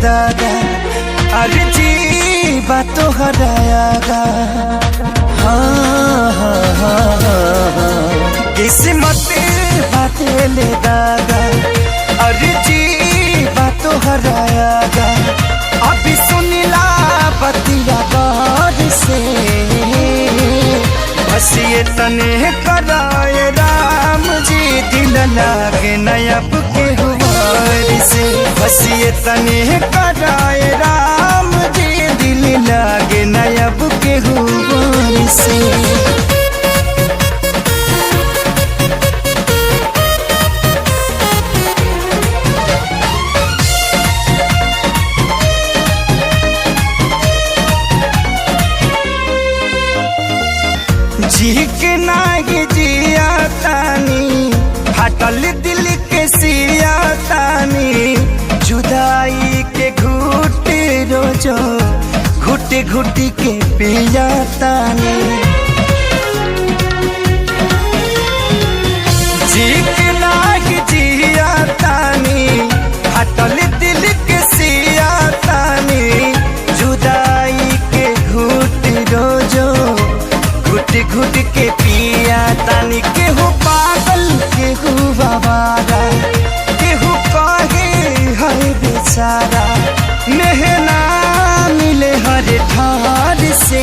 दादा अरे जी बात हरायागा। हाँ हाँ हाँ हाँ किस्मत बदले दादा अरे जी बात हरायागा। अभी सुनिला बतिया गौर से बस ये तने कराए राम जी दिल लागे नयब के हुआर से। बस ये तने कराए राम जी दिल लागे नयब के हुआर से। जी के नागे जिया तानी हटल दिल के सिया तानी जुदाई के घुट रोजो घुट घुट के पिया तानी। जी के नागे जिया तानी हटल दिल के सिया तानी जुदाई के घुट रोजो घुट घुट के पिया तानी। केहू पागल केहू बाबारा केहू कहे है बेचारा मेहना मिले हर ठार से।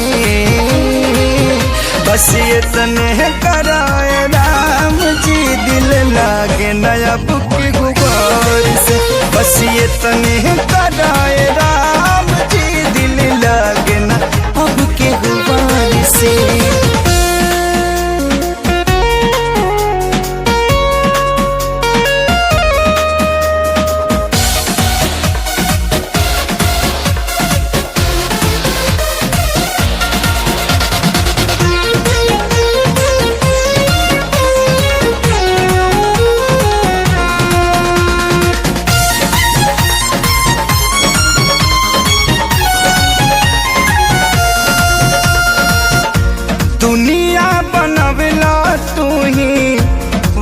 बस ये तने कराए राम जी दिल लागे नयब के गुबार से। बस ये तने कराए राम जी दिल लागे ना अब के गुबार से। दुनिया बनवला तू ही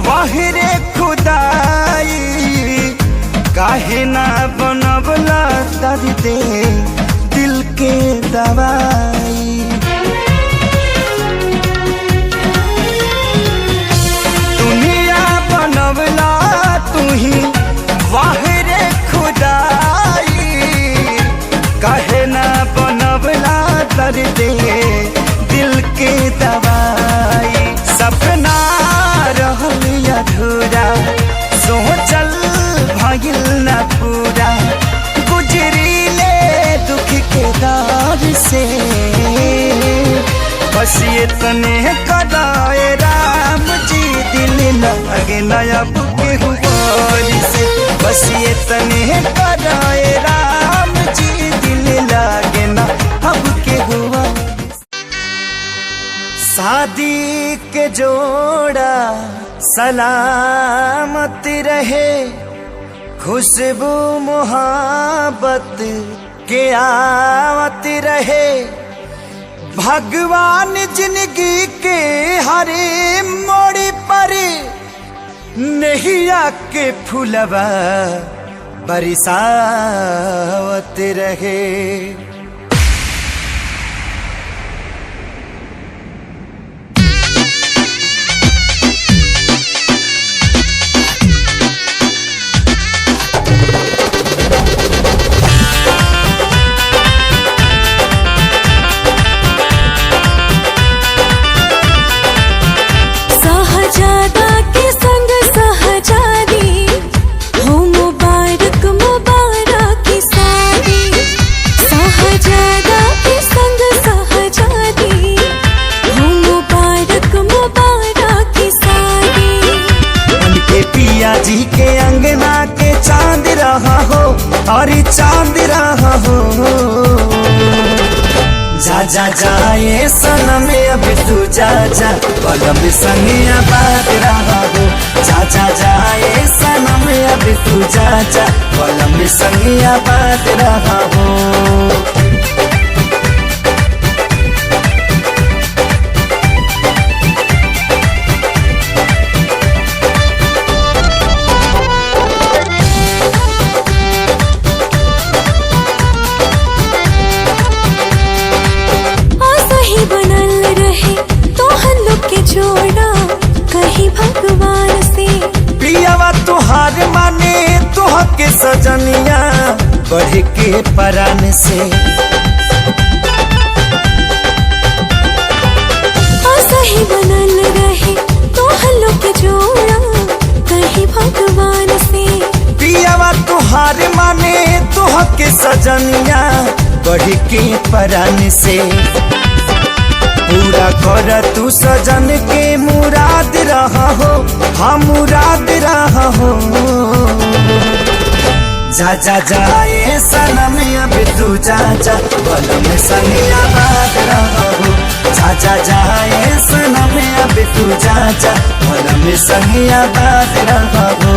वाहिरे खुदाई काहे ना बनवला दर्द दिल के दवाई। दुनिया बनवला तू ही वाहिरे खुदाई काहे ना बनवला दर्द दिल के दवाई। सपना रहल अधूरा सोचल भइल न पूरा गुजरीले दुख के दौर से। बस ये तने कराए राम जी दिल लागे नयब के हुआर से। बस ये तने कराए राम जी दिल लागे ना अब के हुआर। शादी के जोड़ा सलामत रहे खुशबू मोहब्बत के आवत रहे। भगवान जिंदगी के हरे मोड़ पर नैया के फूलवा बरसावत रहे। जी के अंगना के चांद रहा हो और चांद रहा हो। जा जा जाए सनम अब तू जा जा पलम संगिया बात रहा हो। जा जा जाए सनम अब तू जा जा पलम संगिया बात रहा हो। भगवान से। पियावा तुहार माने तुह के सजनिया बढ़ के परान से। सही बनल रहे तो हल्लो के जोड़ा कहीं भगवान से। पियावा तुहार माने तुह के सजनिया बढ़ के परान से। पूरा कर तू सजन के मुराद रहा हो, हाँ मुराद रहा हो। जा जा जाए सनम अब तू जा जा बलम सनिया बात रहा हो। जा जा जाए सनम अब तू जा जा बलम सनिया बात रहा हो।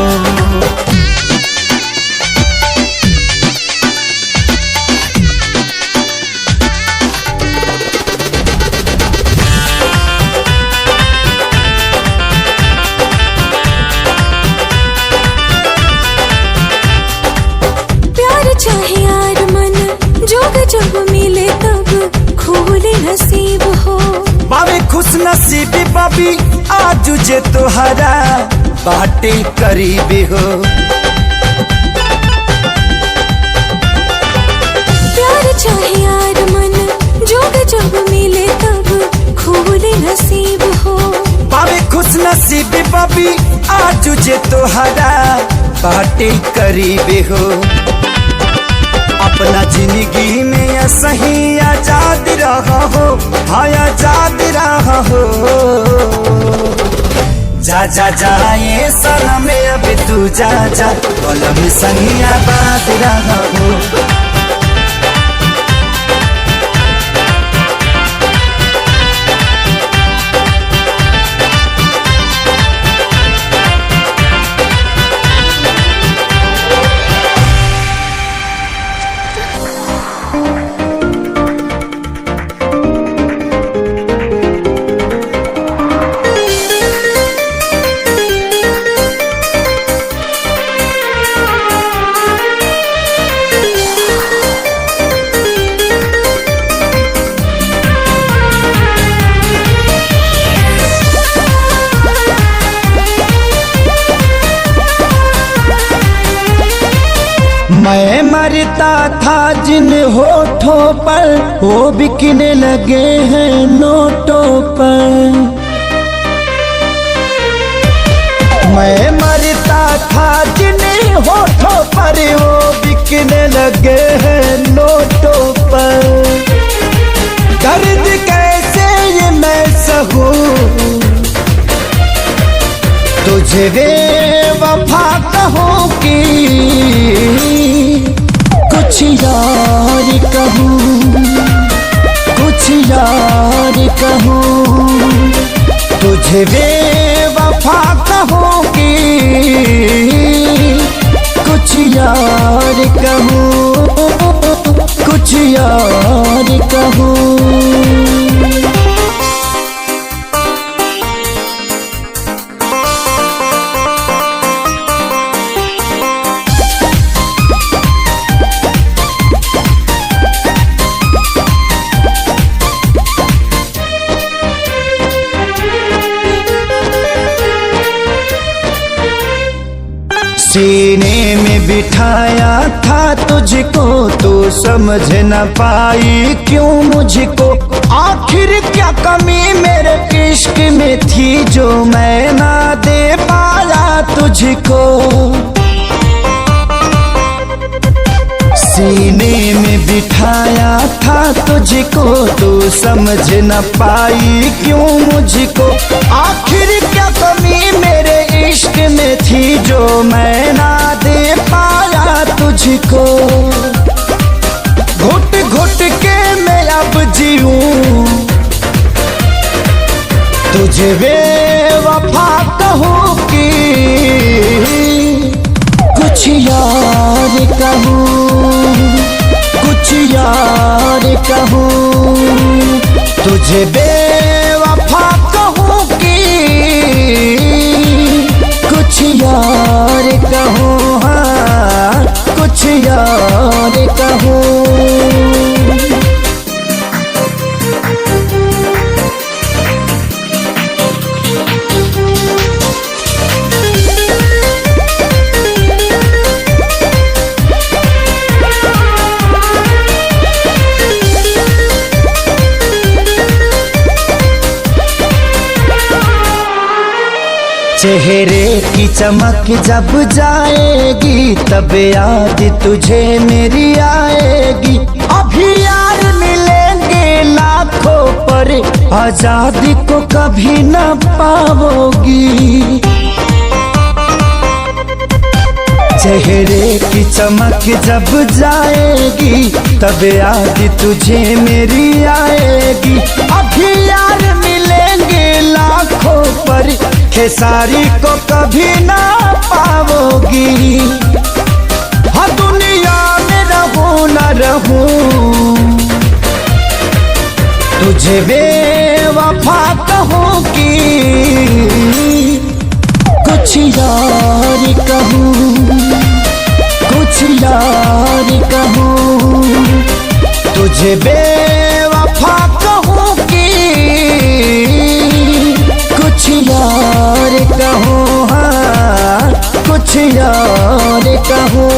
चाहे यार मन जोग जब मिले तब खोले नसीब हो। बाबे खुश नसीबी बाबी आज जे तोहरा बाटे करीबी हो। प्यार चाहे यार मन जोग जब मिले तब खोले नसीब हो। बाबे खुश नसीबी बाबी आज जे तोहरा बाटे करीबी हो। अपना जिंदगी में सही आजाद रहा हो, हाँ आजाद रहा हो। जा जा जाए सनम अब तू जा जा बलम सही आबाद रहा हो। मैं मरता था जिन होठों पर वो बिकने लगे हैं नोटों पर। मैं मरता था जिन होठों पर वो बिकने लगे हैं नोटों पर। दर्द कैसे ये मैं सहूं तुझे बेवफा कहूँ कि कुछ यार कहूँ, कुछ यार कहूँ। तुझे बेवफा कहूँ कि कुछ यार कहूँ, कुछ यार कहूँ। सीने में बिठाया था तुझको तो समझ न पाई क्यों मुझको। आखिर क्या कमी मेरे इश्क में थी जो मैं ना दे पाया तुझको। सीने में बिठाया था तुझको तो समझ न पाई क्यों मुझको। आखिर क्या कमी मेरे इश्क में थी जो मैं ना दे पाया तुझको। घुट घुट के मैं अब जीऊं तुझे बेवफा कहूँ कि कुछ यार कहूँ, कुछ यार कहूँ। तुझे बेवफा कहूँ कि कुछ यार कहूँ, हाँ कुछ यार कहूँ। चेहरे की चमक जब जाएगी तब याद तुझे मेरी आएगी। अभी यार मिलेंगे लाखों पर आजादी को कभी न पाओगी। चेहरे की चमक जब जाएगी तब याद तुझे मेरी आएगी। अभी यार मिलेंगे लाखों पर खेसारी को कभी ना पाओगी। हाँ दुनिया में रहूं न रहूं तुझे बेवफा कहूँ कि कुछ यार कहूँ, कुछ यार कहूँ तुझे बेवफा कहूँ कि कुछ यार कहूँ। हाँ कुछ यार कहूँ।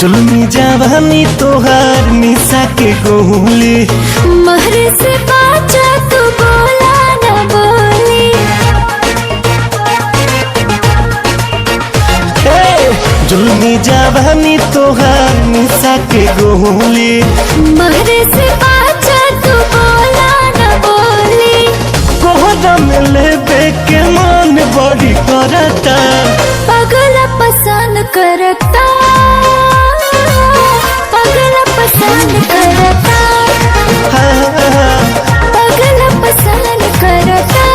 जुल्मी जवानी तोहार निशा के गोली महरे से बाचा तू बोला न बोली जुल्मी जवानी तोहार निशा के गोली महरे से बाचा तू बोला न बोली कोहरा में लेबे के मन बड़ी करता पगला पसंद करता पगला पसंद करता पगला पसंद करता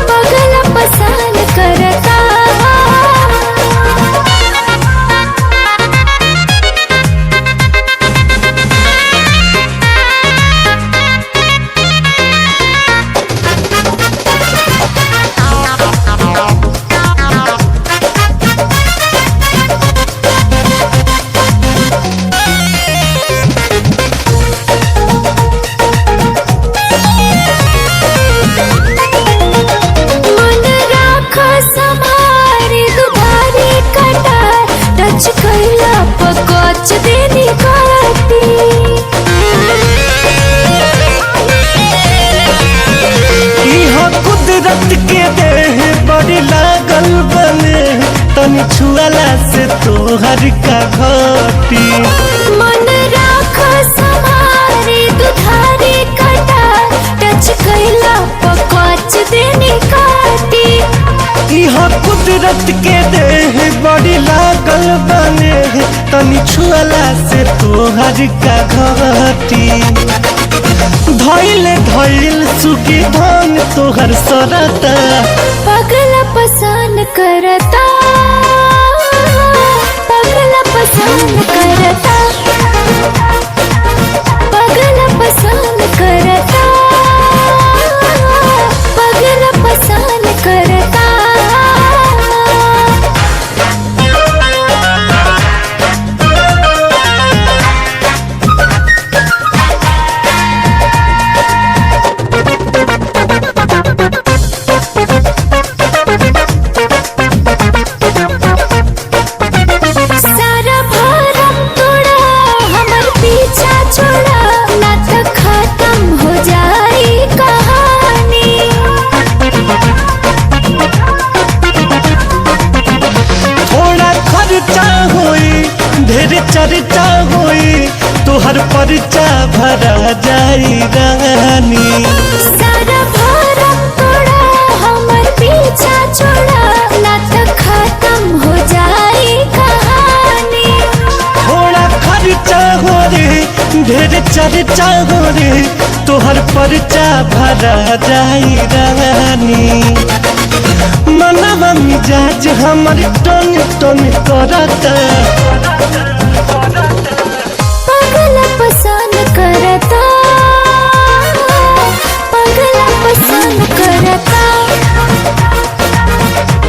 पगला पसंद करता कैला पकोच देनी काटी कुदरत के देह बड़ी लागल बने तनी छुआला से तोहर का घटी मन राख समारे दुधारी कटा टच कैला पकोच देनी काटी कुदरत के देह बड़ी लागल बने तनी छुआला से तोहर का घटी धैल धैल सुखी धन तोहर सरता पगला पसंद करता पगला पसंद करता पगला पसंद करता पगला पसंद करता चर्चा होई तोहर परचा भरा जाई रानी सारा भरम तोड़ा हमर पीछा छोड़ा ना तो खत्म हो जाई कहानी थोड़ा खर्चा हो रे ढेर चर्चा हो रे तोहर परचा भरा जाई रानी मनवा मिजाज हमर टन टन करता पगला पसंद करता पगला पसंद करता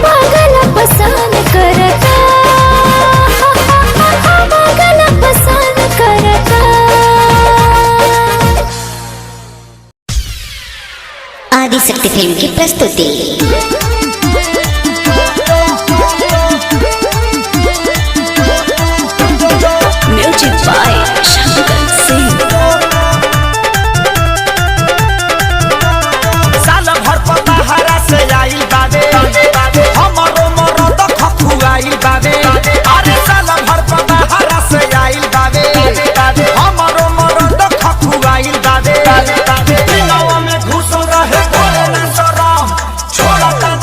पगला पसंद करता पगला पसंद करता। आदिशक्ति फिल्म की प्रस्तुति म्यूजिक बाय शंकर सिंह। साल भर पता हरा से आइल बाबे हमरो मरद खखुआइल बाबे अरे साल भर पता हरा से आइल बाबे हमरो मरद खखुआइल बाबे दिनवा में घुस रहे घरे न शरम छोड़ता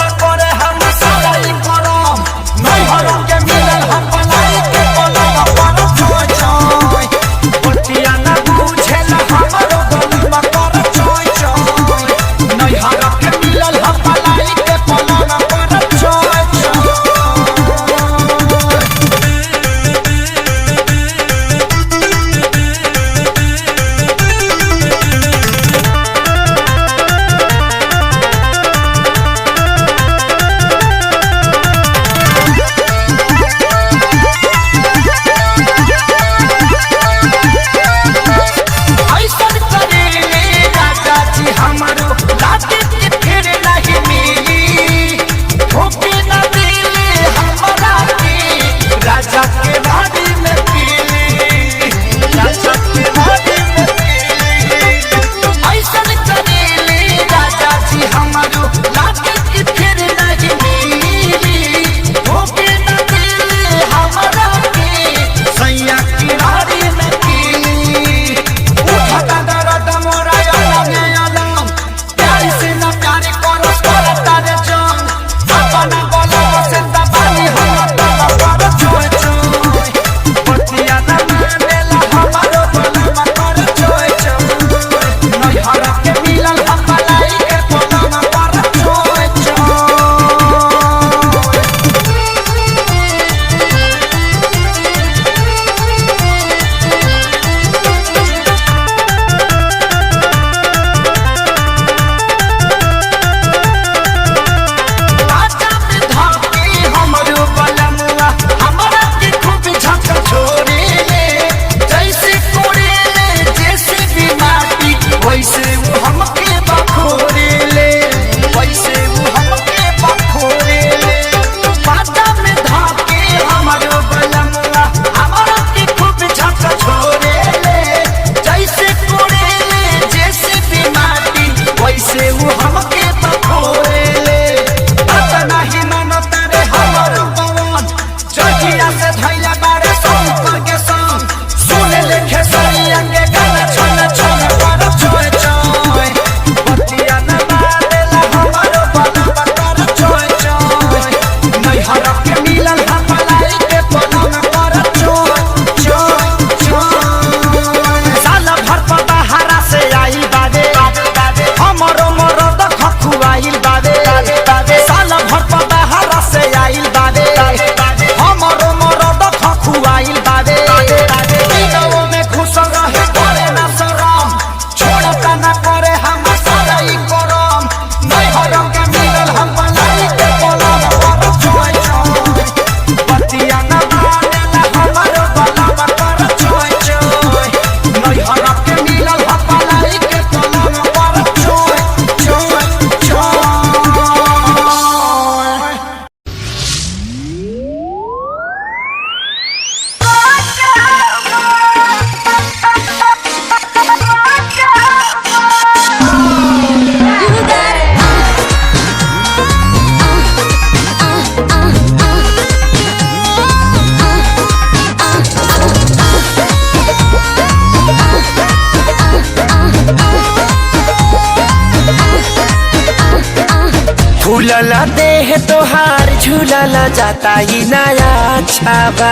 फूलला देह तोहार झूलला जाता ही नया छाबा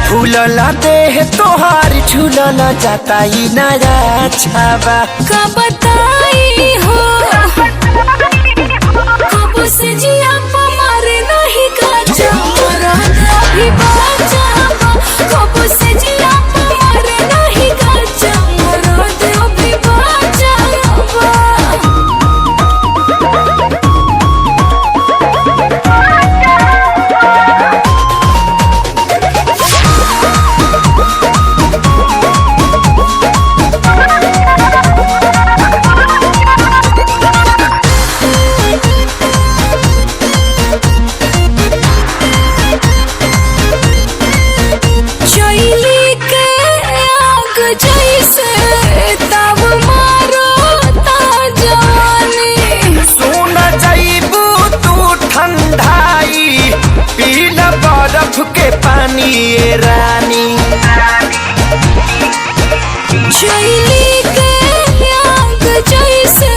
फूलला देह तोहार झूलला जाता ही नया छाबा का बताई हो कब से जिया मारे नहीं काचा अभी बाचा कब से जिया मारे नहीं काचा अभी बाचा के पानी ये रानी शैली के आग जैसे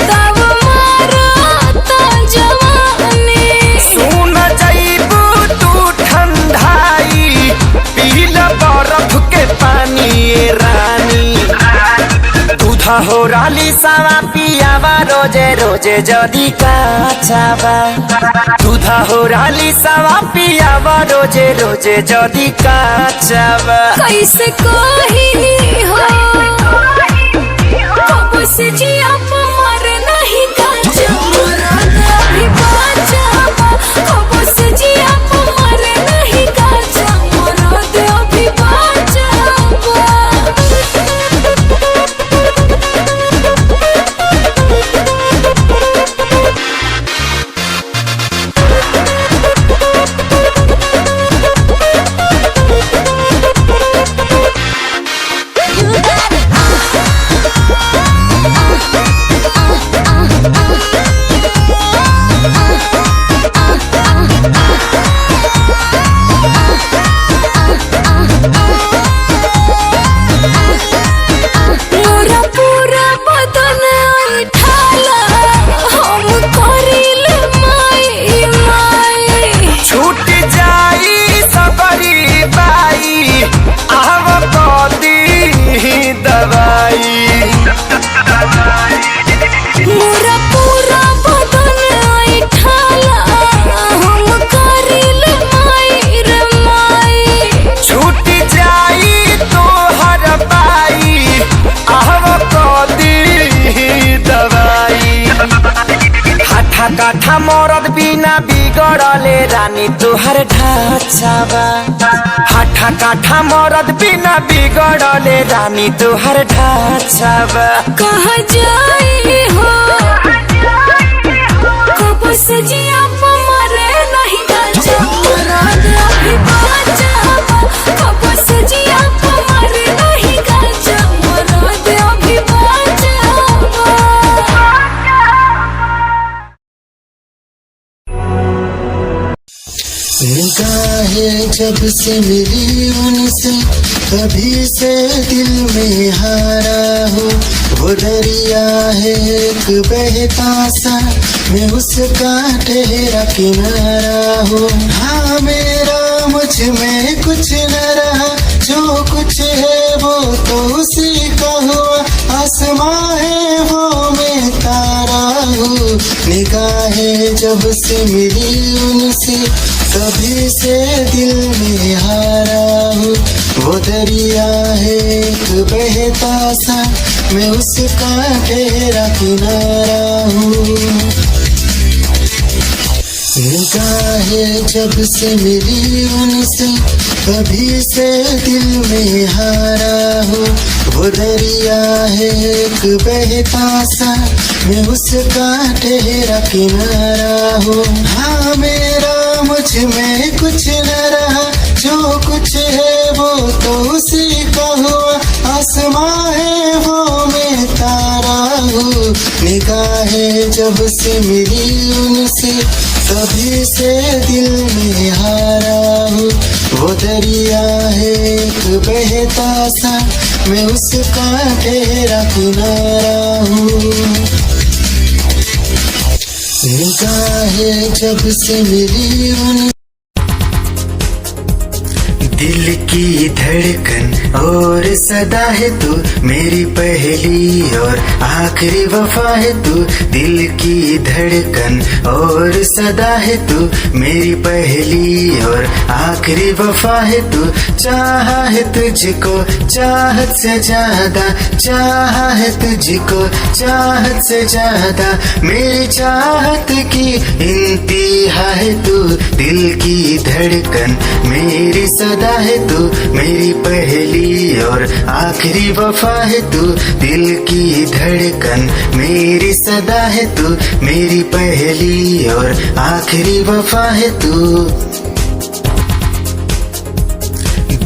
तब मारता जवानी सुन जाइबू तू ठंडाई पीला बर्फ के पानी ये रानी दूधा हो राली सावा पियावा रोजे रोजे जदी काचावा दूधा हो राली सावा पियावा रोजे रोजे जदी काचावा कैसे कही हो कब से जिया मारे नहीं काचा अभी बाचा कब से जिया मारे नहीं काचा अभी बाचा काठा मरद बिना बिगड़ले रानी तुहर ढाचावा हाठा काठा मरद बिना बिगड़ले रानी तुहर ढाचावा कहाँ जाए हो कब से जिया मारे नहीं काचा अभी बाचा कब से जिया मारे नहीं काचा अभी बाचा निगाहें जब से मिली उनसे तभी से दिल में हारा हो वो दरिया है एक बहता सा मैं उसका ठहरा किनारा हो हाँ मेरा मुझ में कुछ न रहा जो कुछ है वो तो उसी का हुआ आसमां है वो मैं तारा हूँ निगाहें जब से मिली उनसे कभी से दिल में हारा हूँ वो दरिया है एक बहता सा मैं उसका ठहरा किनारा हूँ निगाहें जब से मिली उनसे कभी से दिल में हारा हूँ वो दरिया है एक बहता सा मैं उसका ठहरा किनारा हूँ हाँ मेरा मुझ में कुछ न रहा जो कुछ है वो तो उसी का हुआ आसमां है वो मैं तारा हूँ निगाहें जब से मिली उनसे तभी से दिल में हारा हूँ वो दरिया है एक बहता सा मैं उसका ठहरा किनारा हूँ निगाहें जब से मिली उन दिल की धड़कन और सदा है तू मेरी पहली और आखिरी वफा है तू। दिल की धड़कन और सदा है तू मेरी पहली और आखिरी वफा है तू। चाहा है तुझको चाहत से ज्यादा, चाहा है तुझको चाहत से ज्यादा, मेरी चाहत की इंतहा है तू। दिल की धड़कन मेरी सदा है तू मेरी पहली और आखिरी वफा है तू। दिल की धड़कन मेरी सदा है तू मेरी पहली और आखिरी वफा है तू।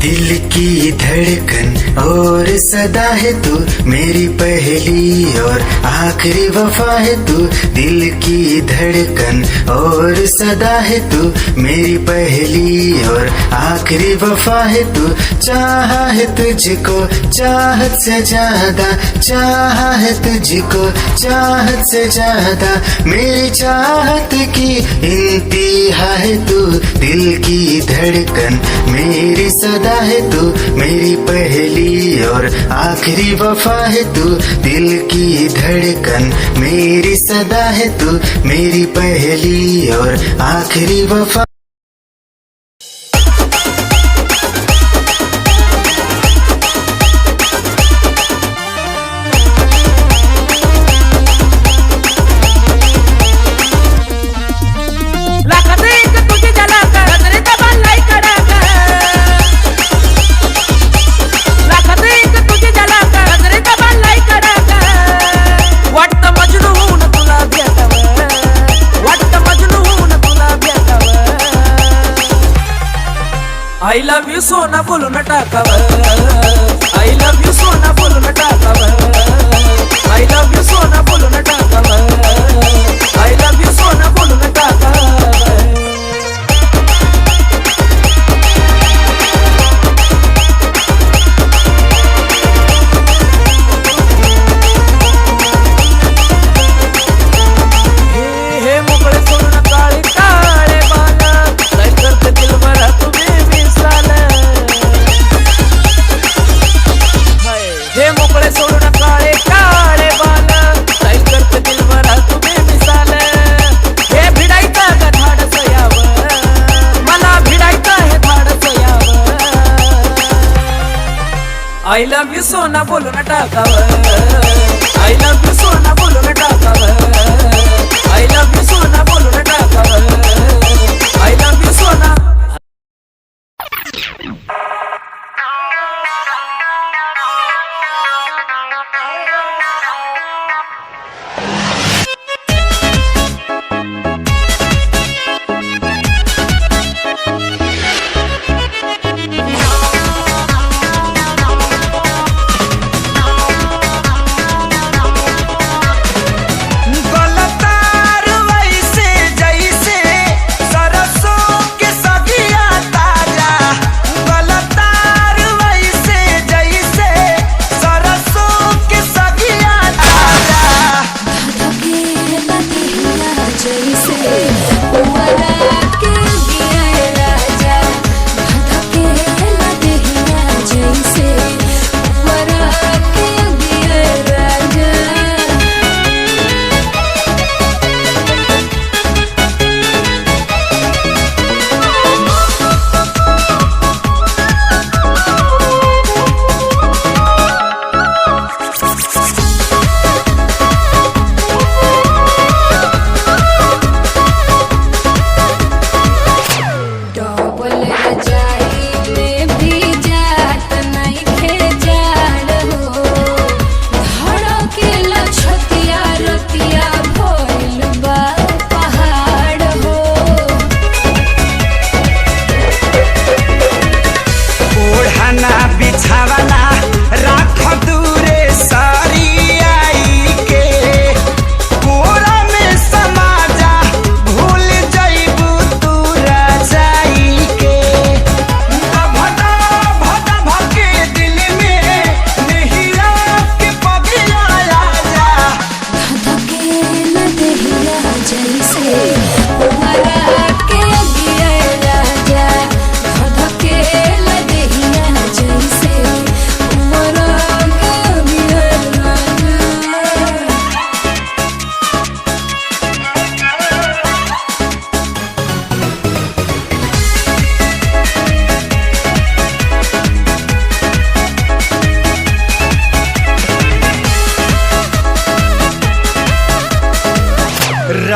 दिल की धड़कन और सदा है तू मेरी पहली और आखिरी वफा है तू। दिल की धड़कन और सदा है तू मेरी पहली और आखिरी वफा है तू। चाहा है तुझको चाहत से ज्यादा, चाहा है तुझको चाहत से ज्यादा, मेरी चाहत की इंतहा है तू। दिल की धड़कन मेरी सदा है तू मेरी पहली और आखिरी वफा है तू। दिल की धड़कन मेरी सदा है तू मेरी पहली और आखिरी वफा। I love you सोना बोलून टाकावं, I love you सोना बोलून टाकावं, I love you सोना बोलून टाकावं, I love you सोना बोलून टाकावं। हे मोकळे सोडून काळे काळे बाला, काय करते दिलबरा तुम्ही मिसाल। हे मोकळे सोडून काळे काळे बाला, काय करते दिलबरा तुम्ही मिसाल। हे भिडायचं का धाडस यावं, मला भिडायचं हे धाडस यावं। I love you सोना बोलून टाकावं, I love you सोना बोलून टाकावं, I love you सोना बोलून टाकावं, I love you सोना।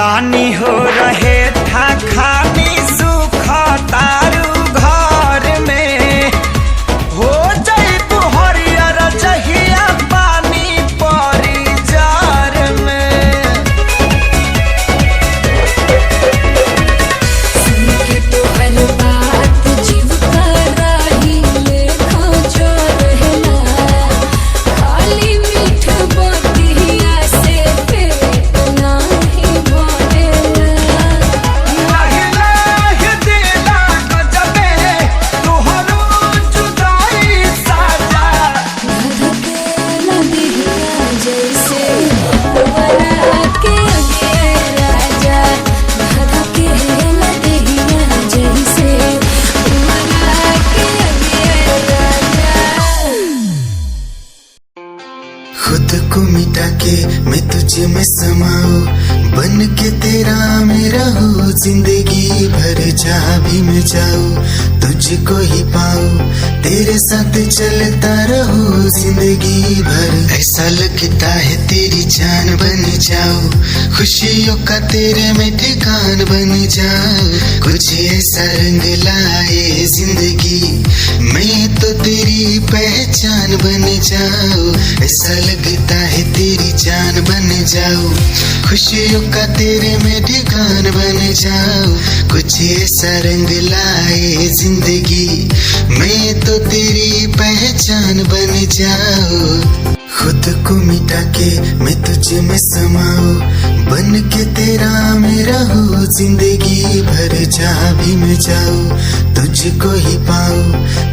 रानी हो रहे था खानी सुख तारू घर में हो जइब हरियर जहिया पानी परी जार में। सुन के तोहर बात जीव कराही लेखा जो रहला, खाली मीठ बतिया से पेट नाही भरेला। लाहि लाहि दिला गजबे तोहरो जुदाई साजा। धधकेला दिहिया जैसे पुअरा के अगे राजा, धधकेला दिहिया जैसे पुअरा के अगे राजा। खुद को मिटा के मैं तुझे में समाऊं, बन के तेरा मैं रहूं, जिंदगी भर जहाँ भी मैं जाऊं तुझको ही पाऊं, तेरे साथ चलता रहूं जिंदगी भर। ऐसा लगता है तेरी जान बन जाऊं, खुशियों का तेरे में ठिकान बन जाऊं, कुछ ऐसा रंग लाए जिंदगी मैं तो तेरी पहचान बन जाऊं। ऐसा लगता है तेरी जान बन जाऊं, खुशियों का तेरे में ठिकान बन जाऊं, कुछ ऐसा रंग लाए जिंदगी मैं तो तेरी पहचान बन जाऊं। खुद को मिटा के मैं तुझे में समाऊं, बन के तेरा मैं रहूं, जिंदगी भर जहाँ भी मैं जाऊं तुझको ही पाऊं,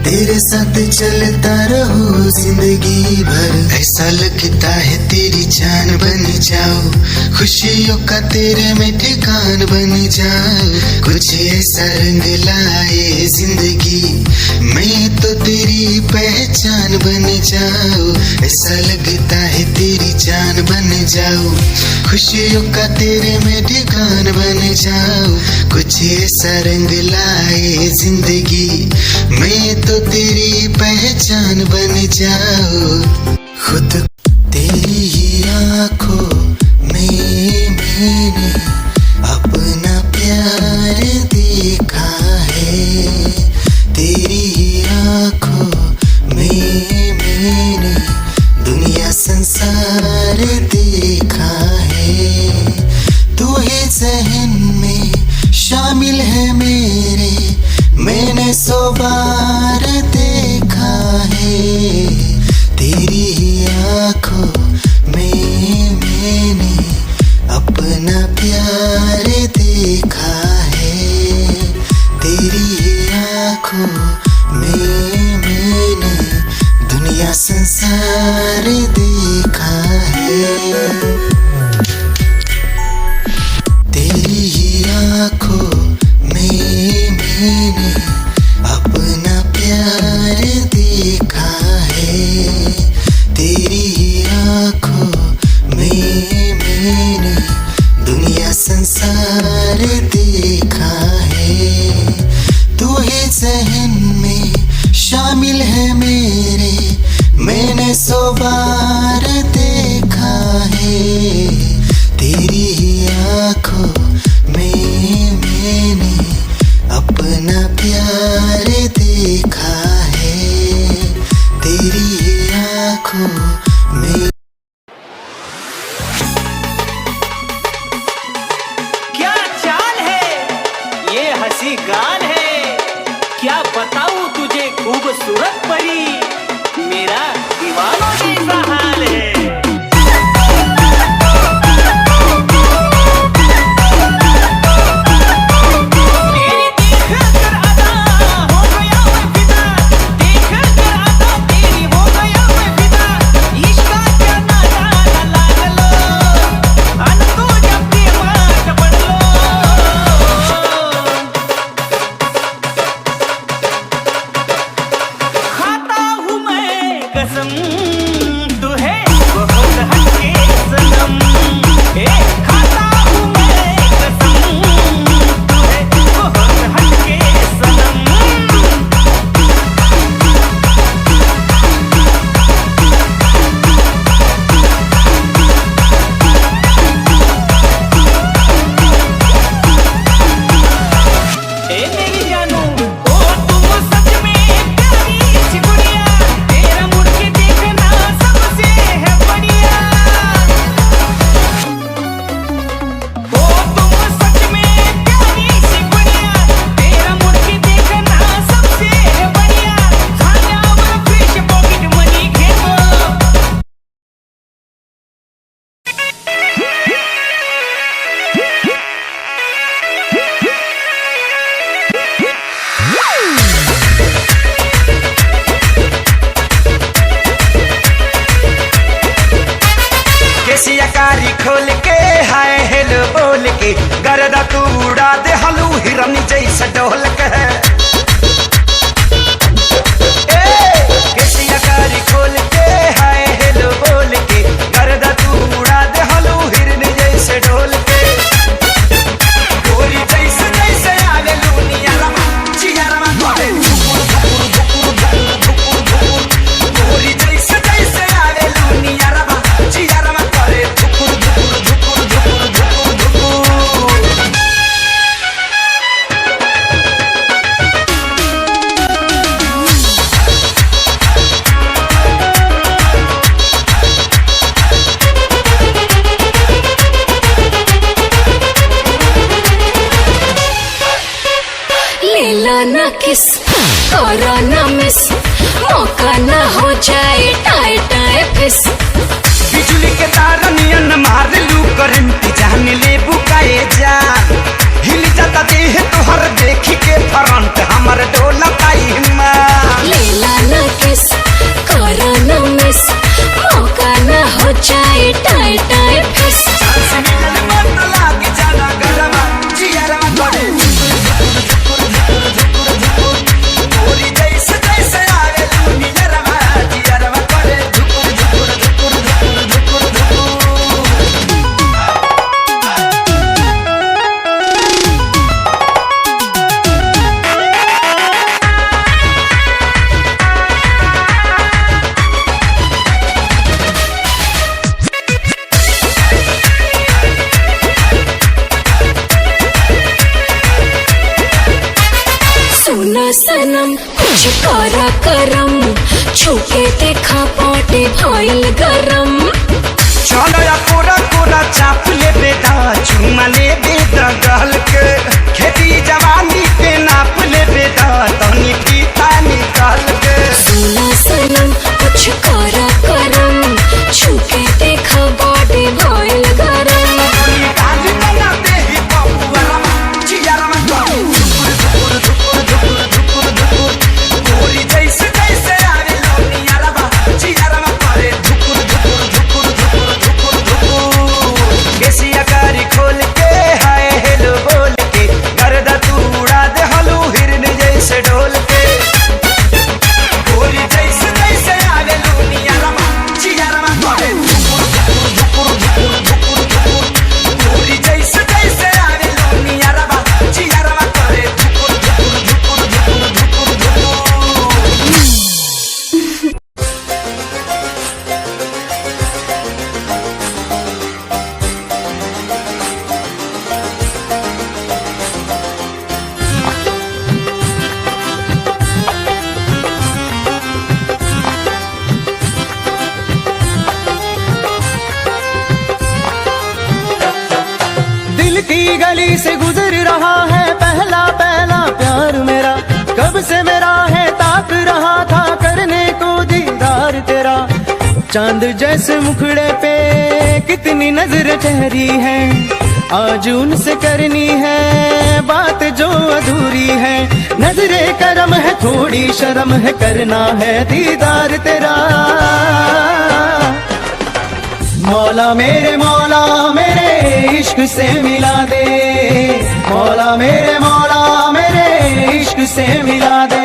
तेरे साथ चलता रहूं जिंदगी भर। ऐसा लगता है तेरी जान बन जाऊं, खुशियों का तेरे में ठिकान बन जाऊं, कुछ ऐसा रंग लाए जिंदगी मैं तो तेरी पहचान बन जाऊं। ऐसा लगता है तेरी जान बन जाऊं, खुशियों का तेरे में ठिकान बन जाऊं, कुछ ऐसा रंग लाए जिंदगी मैं तो तेरी पहचान बन जाऊं। खुद तेरी ही आंखों में मैंने अपना प्यार देखा है, तेरी ही आंखों में मैंने दुनिया संसार देखा है, तू ही जहन में शामिल है मेरे, मैंने 100 बार देखा है, तेरी ही आंखों में मैंने अपना प्यार देखा है, तेरी ही आंखों में मैंने दुनिया संसार देखा है, तेरी ही आंखों में मैंने अपना प्यार देखा है, तेरी ही आंखों में मैंने दुनिया संसार देखा है, तू ही जहन में शामिल है मेरे, मैंने 100 बार देखा है, तेरी ही आंखों में मैंने अपना प्यार देखा है, तेरी ही आंखों में। क्या चाल है ये हंसी गाल है, क्या बताऊं तुझे खूबसूरत परी, मेरा दीवानों जैसा हाल है। केसिया कारी खोल के हाय हेलो बोल के गर्दा तू उड़ा दे हलू हिरन जैसा डोल के केसिया कारी खोल के हाय हेलो बोल के गर्दा तू उड़ा दे हलू हिरन जैसे डोल के गोरी जैसे जैसे आवे लूनिया रमा चिया रमा करे गोरी जैसे जैसे आवे लूनिया रमा चिया रमा करे धुकुर धुकुर धुकुर धुकुर धुकुर धुकुर। लेला ना किस करो ना मिस मौका ना हो जाए टाए टाए फिस बिजली के तार नियन मार लू करंट जान ले बुकाए जा हिल जाता देह तोहर देखी के फ्रंट हमर डोला काई मां लेला ना किस करो ना मिस मौका ना हो जाए टाए टाए फिस मिलन मत लाग जाना गरमा जियरमा करे गोरी जैसे जैसे आवे लूनिया रमा जियरमा करे धुकुर धुकुर धुकुर धुकुर धुकुर धुकुर। सुना सनम कुछ करा करम छूके देखा पाटे भाईल गरम चलो या कोरा कोरा चाप ले बेटा चुमा ले बेटा गहल के खेती जवानी के नाप ले बेटा तनी पीता निकाल के सुना सनम कुछ करा करम छूके देखा पाटे भाईल गरम निकाल बना दे ही बबुआ रमा चिया रमा करे धुकुर धुकुर धुकुर धुकुर धुकुर गोरी जैसे जैसे आवे लौनिया रमा चिया रमा करे धुकुर धुकुर धुकुर धुकुर धुकुर धुकुर। केसिया कारी खोल के हाय हेलो बोल के गर्दा तू उड़ा दे हलू हिरन जैसे डोल के गोरी जैसे जैसे आवे लौनिया रमा चिया रमा करे धुकुर धुकुर धुकुर धुकुर धुकुर गोरी जैसे जैसे आवे लौनिया रमा चिया रमा करे धुकुर धुकुर धुकुर धुकुर धुकुर धुकुर। दिल की गली से गुजर रहा है पहला पहला प्यार मेरा कब से मेरा है ताक रहा था करने को दीदार तेरा चांद जैसे मुखड़े पे कितनी नजर ठहरी है आज उनसे करनी है बात जो अधूरी है नजरे करम है थोड़ी शर्म है करना है दीदार तेरा मौला मेरे इश्क से मिला दे मौला मेरे इश्क से मिला दे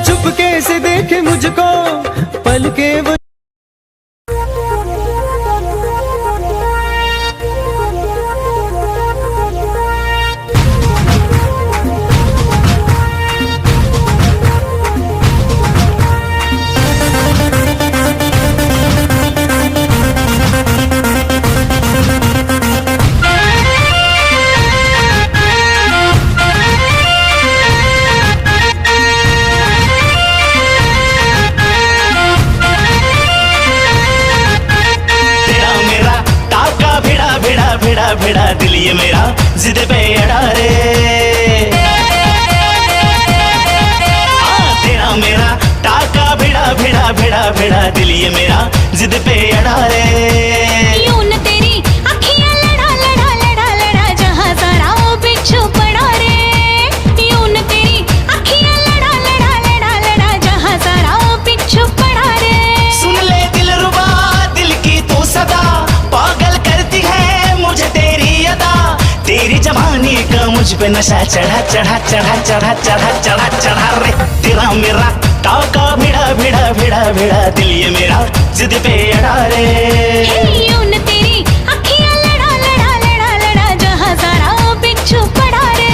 चुपके से देखे मुझको पल के वो भिड़ा दिल ये मेरा जिद पे अड़ा रे। तेरा मेरा टाका भिड़ा भिड़ा भिड़ा भिड़ा दिल ये मेरा जिद पे अड़ा रे। यूं न तेरी अखियां लड़ा लड़ा लड़ा लड़ा जहां सारा वो बिच्छू पड़ा रे। यूं न तेरी अखियां लड़ा लड़ा लड़ा लड़ा जहां सारा वो बिच्छू पड़ा रे। सुन ले दिलरुबा दिल की तू सदा पागल करती है मुझे तेरी अदा। तेरी जवानी का मुझ पे नशा चढ़ा चढ़ा चढ़ा चढ़ा चढ़ा चढ़ा चढ़ा रे। तेरा मेरा टाका भिड़ा भिड़ा भिड़ा भिड़ा दिल ये मेरा जिद पे अड़ा रे। यूं न तेरी अखियां लड़ा लड़ा लड़ा लड़ा जहां सारा वो बिच्छू पड़ा रे।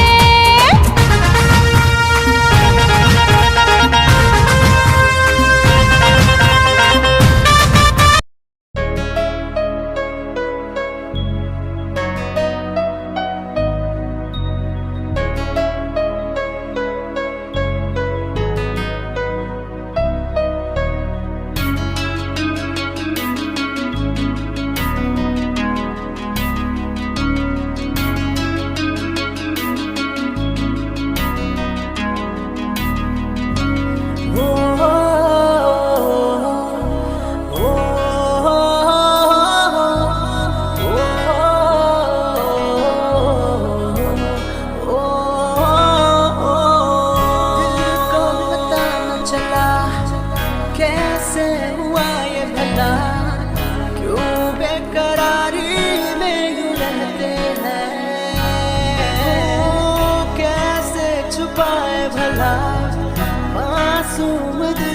कैसे हुआ ये भला, क्यों बेकरारी में यूं रहते हैं। कैसे छुपाए भला मासूम दिल